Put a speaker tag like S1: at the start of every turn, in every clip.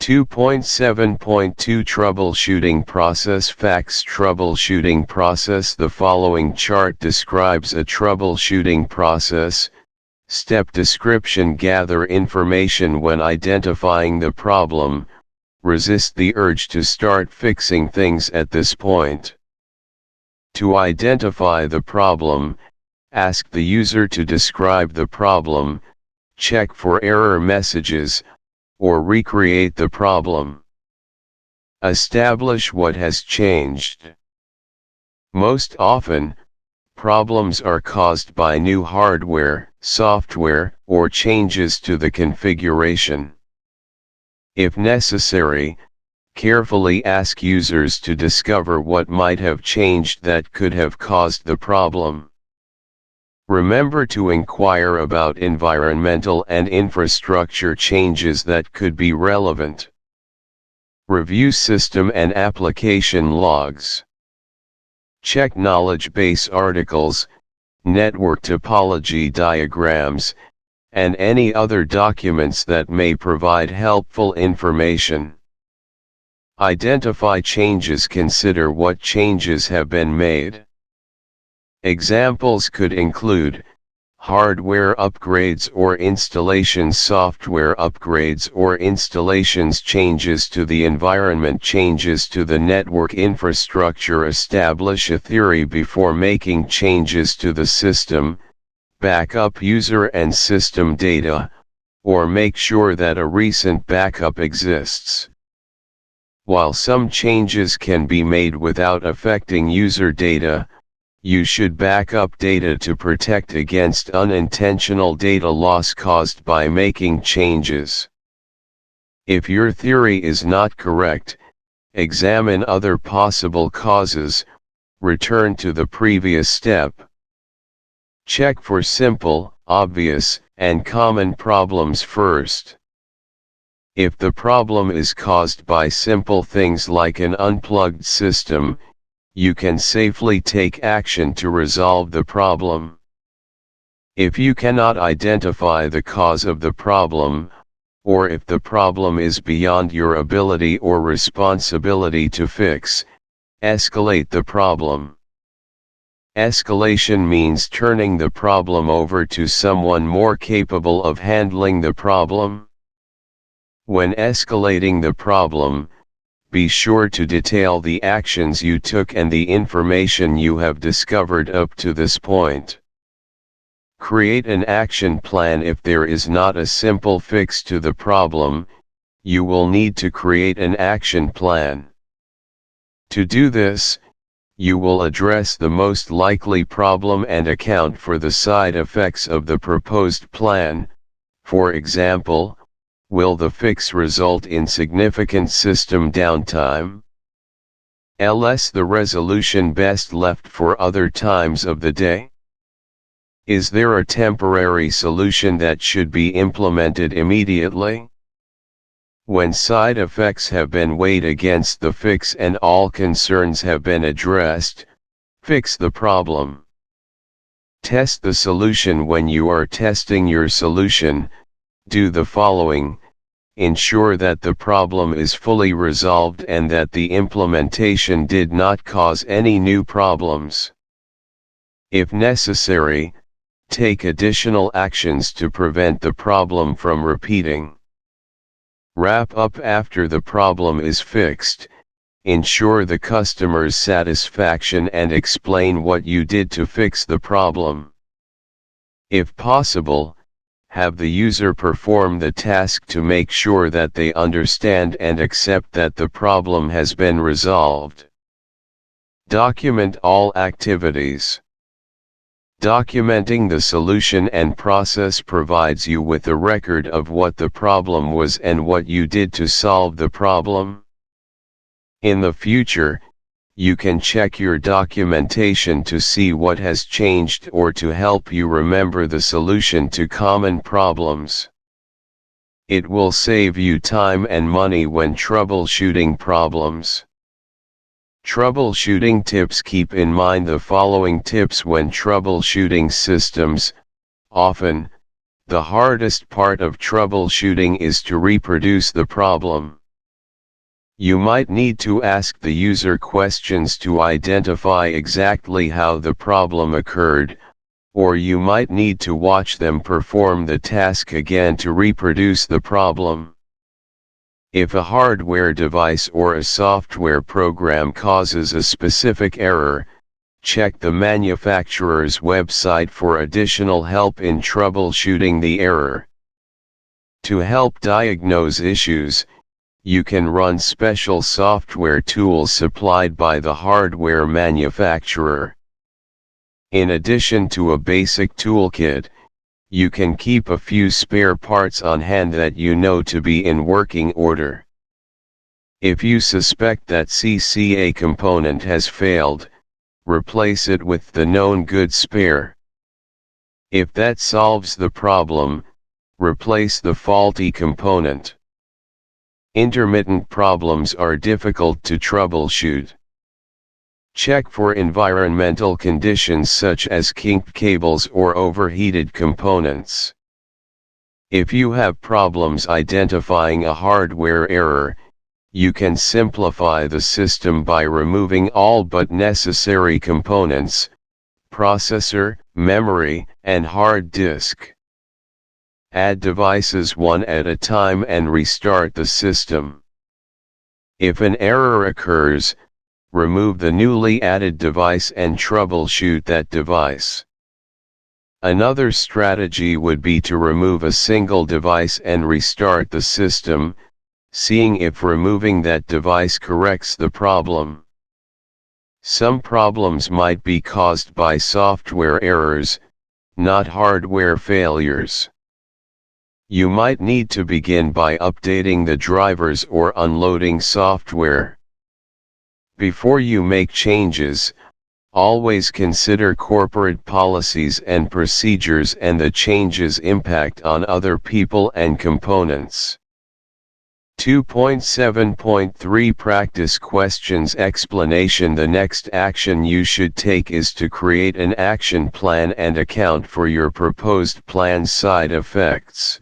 S1: 2.7.2 Troubleshooting Process Facts Troubleshooting Process. The following chart describes a troubleshooting process. Step description: gather information when identifying the problem. Resist the urge to start fixing things at this point. To identify the problem, ask the user to describe the problem, check for error messages, or recreate the problem. Establish what has changed. Most often, problems are caused by new hardware, software, or changes to the configuration. If necessary, carefully ask users to discover what might have changed that could have caused the problem. Remember to inquire about environmental and infrastructure changes that could be relevant. Review system and application logs. Check knowledge base articles, network topology diagrams, and any other documents that may provide helpful information. Identify changes. Consider what changes have been made. Examples could include hardware upgrades or installations, software upgrades or installations, changes to the environment, changes to the network infrastructure. Establish a theory before making changes to the system. Back up user and system data, or make sure that a recent backup exists. While some changes can be made without affecting user data, you should back up data to protect against unintentional data loss caused by making changes. If your theory is not correct, examine other possible causes, return to the previous step. Check for simple, obvious, and common problems first. If the problem is caused by simple things like an unplugged system, you can safely take action to resolve the problem. If you cannot identify the cause of the problem, or if the problem is beyond your ability or responsibility to fix, escalate the problem. Escalation means turning the problem over to someone more capable of handling the problem. When escalating the problem, be sure to detail the actions you took and the information you have discovered up to this point. Create an action plan. If there is not a simple fix to the problem, you will need to create an action plan. To do this, you will address the most likely problem and account for the side effects of the proposed plan. For example, will the fix result in significant system downtime? Else the resolution best left for other times of the day? Is there a temporary solution that should be implemented immediately? When side effects have been weighed against the fix and all concerns have been addressed, fix the problem. Test the solution. When you are testing your solution, do the following: ensure that the problem is fully resolved and that the implementation did not cause any new problems. If necessary, take additional actions to prevent the problem from repeating. Wrap up after the problem is fixed. Ensure the customer's satisfaction and explain what you did to fix the problem. If possible, have the user perform the task to make sure that they understand and accept that the problem has been resolved. Document all activities. Documenting the solution and process provides you with a record of what the problem was and what you did to solve the problem. In the future, you can check your documentation to see what has changed or to help you remember the solution to common problems. It will save you time and money when troubleshooting problems. Troubleshooting tips. Keep in mind the following tips when troubleshooting systems. Often, the hardest part of troubleshooting is to reproduce the problem. You might need to ask the user questions to identify exactly how the problem occurred, or you might need to watch them perform the task again to reproduce the problem. If a hardware device or a software program causes a specific error, check the manufacturer's website for additional help in troubleshooting the error. To help diagnose issues, you can run special software tools supplied by the hardware manufacturer. In addition to a basic toolkit, you can keep a few spare parts on hand that you know to be in working order. If you suspect that CCA component has failed, replace it with the known good spare. If that solves the problem, replace the faulty component. Intermittent problems are difficult to troubleshoot. Check for environmental conditions such as kinked cables or overheated components. If you have problems identifying a hardware error, you can simplify the system by removing all but necessary components: processor, memory, and hard disk. Add devices one at a time and restart the system. If an error occurs, remove the newly added device and troubleshoot that device. Another strategy would be to remove a single device and restart the system, seeing if removing that device corrects the problem. Some problems might be caused by software errors, not hardware failures. You might need to begin by updating the drivers or unloading software. Before you make changes, always consider corporate policies and procedures and the changes' impact on other people and components. 2.7.3 Practice questions explanation. The next action you should take is to create an action plan and account for your proposed plan's side effects.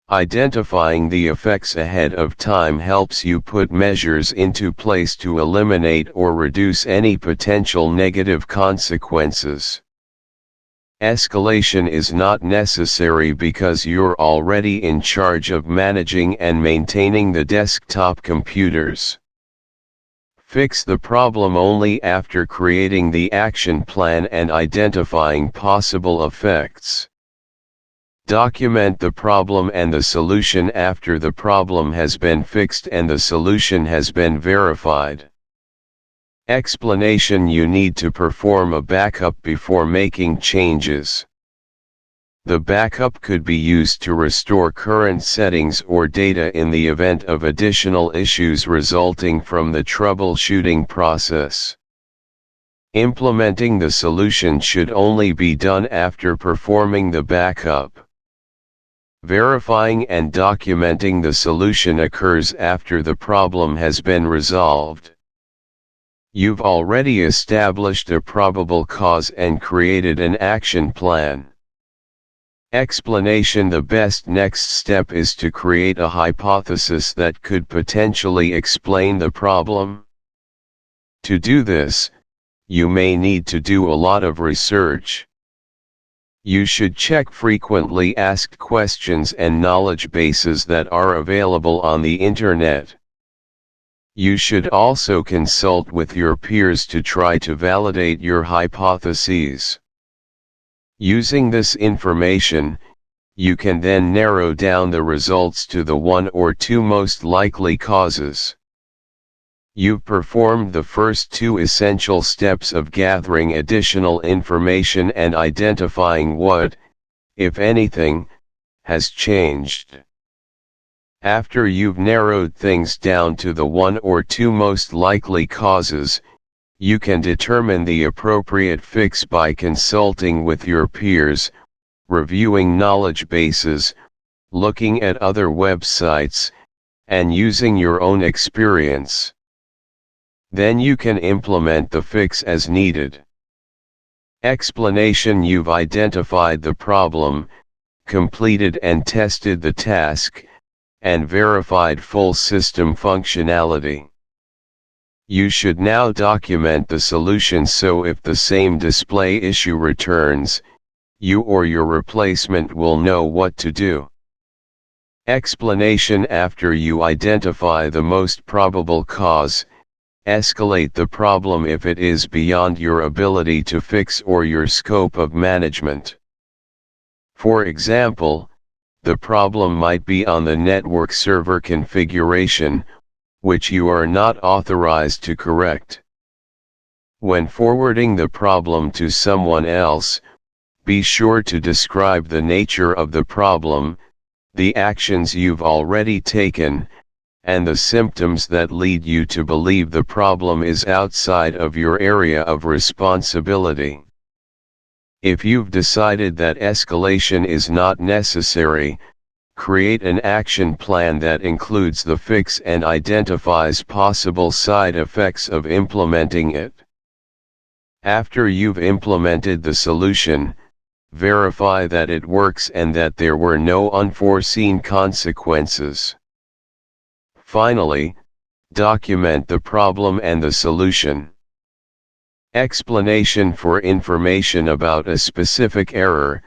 S1: Identifying the effects ahead of time helps you put measures into place to eliminate or reduce any potential negative consequences. Escalation is not necessary because you're already in charge of managing and maintaining the desktop computers. Fix the problem only after creating the action plan and identifying possible effects. Document the problem and the solution after the problem has been fixed and the solution has been verified. Explanation: you need to perform a backup before making changes. The backup could be used to restore current settings or data in the event of additional issues resulting from the troubleshooting process. Implementing the solution should only be done after performing the backup. Verifying and documenting the solution occurs after the problem has been resolved. You've already established a probable cause and created an action plan. Explanation: the best next step is to create a hypothesis that could potentially explain the problem. To do this, you may need to do a lot of research. You should check frequently asked questions and knowledge bases that are available on the internet. You should also consult with your peers to try to validate your hypotheses. Using this information, you can then narrow down the results to the one or two most likely causes. You've performed the first two essential steps of gathering additional information and identifying what, if anything, has changed. After you've narrowed things down to the one or two most likely causes, you can determine the appropriate fix by consulting with your peers, reviewing knowledge bases, looking at other websites, and using your own experience. Then you can implement the fix as needed. Explanation: you've identified the problem, completed and tested the task, and verified full system functionality. You should now document the solution so if the same display issue returns, you or your replacement will know what to do. Explanation. After you identify the most probable cause, escalate the problem if it is beyond your ability to fix or your scope of management. For example, the problem might be on the network server configuration, which you are not authorized to correct. When forwarding the problem to someone else, be sure to describe the nature of the problem, the actions you've already taken, and the symptoms that lead you to believe the problem is outside of your area of responsibility. If you've decided that escalation is not necessary, create an action plan that includes the fix and identifies possible side effects of implementing it. After you've implemented the solution, verify that it works and that there were no unforeseen consequences. Finally, document the problem and the solution. Explanation. For information about a specific error,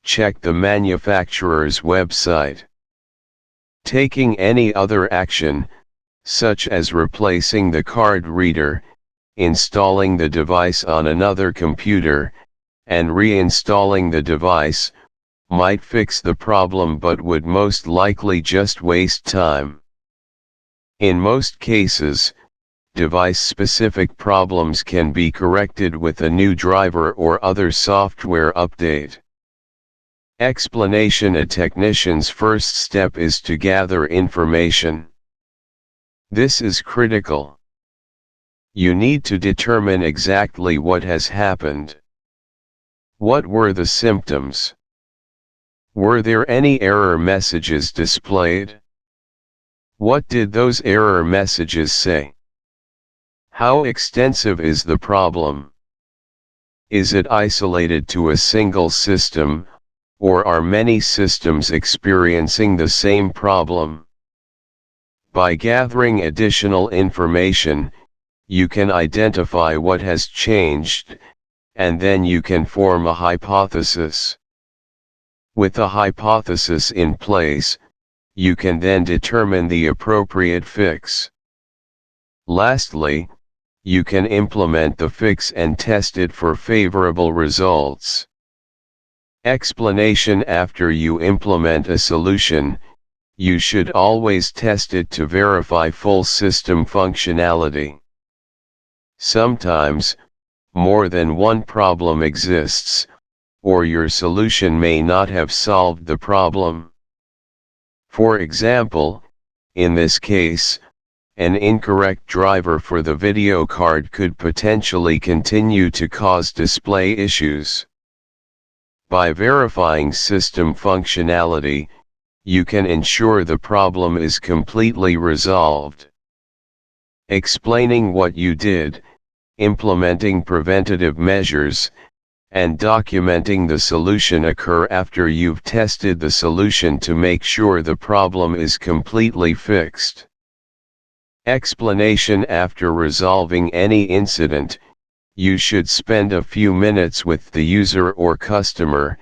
S1: check the manufacturer's website. Taking any other action, such as replacing the card reader, installing the device on another computer, and reinstalling the device, might fix the problem but would most likely just waste time. In most cases, device-specific problems can be corrected with a new driver or other software update. Explanation. A technician's first step is to gather information. This is critical. You need to determine exactly what has happened. What were the symptoms? Were there any error messages displayed? What did those error messages say? How extensive is the problem? Is it isolated to a single system, or are many systems experiencing the same problem? By gathering additional information, you can identify what has changed, and then you can form a hypothesis. With a hypothesis in place, you can then determine the appropriate fix. Lastly, you can implement the fix and test it for favorable results. Explanation. After you implement a solution, you should always test it to verify full system functionality. Sometimes, more than one problem exists, or your solution may not have solved the problem. For example, in this case, an incorrect driver for the video card could potentially continue to cause display issues. By verifying system functionality, you can ensure the problem is completely resolved. Explaining what you did, implementing preventative measures, and documenting the solution occur after you've tested the solution to make sure the problem is completely fixed. Explanation. After resolving any incident, you should spend a few minutes with the user or customer,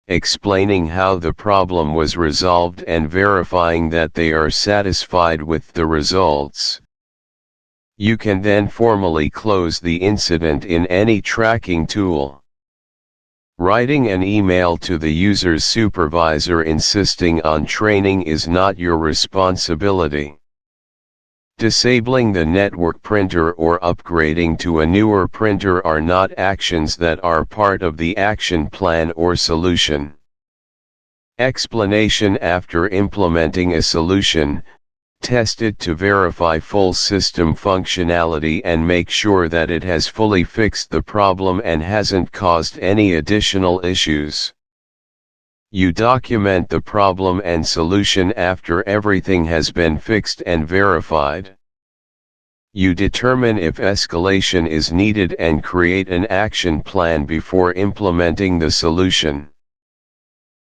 S1: explaining how the problem was resolved and verifying that they are satisfied with the results. You can then formally close the incident in any tracking tool. Writing an email to the user's supervisor insisting on training is not your responsibility. Disabling the network printer or upgrading to a newer printer are not actions that are part of the action plan or solution. Explanation. After implementing a solution, test it to verify full system functionality and make sure that it has fully fixed the problem and hasn't caused any additional issues. You document the problem and solution after everything has been fixed and verified. You determine if escalation is needed and create an action plan before implementing the solution.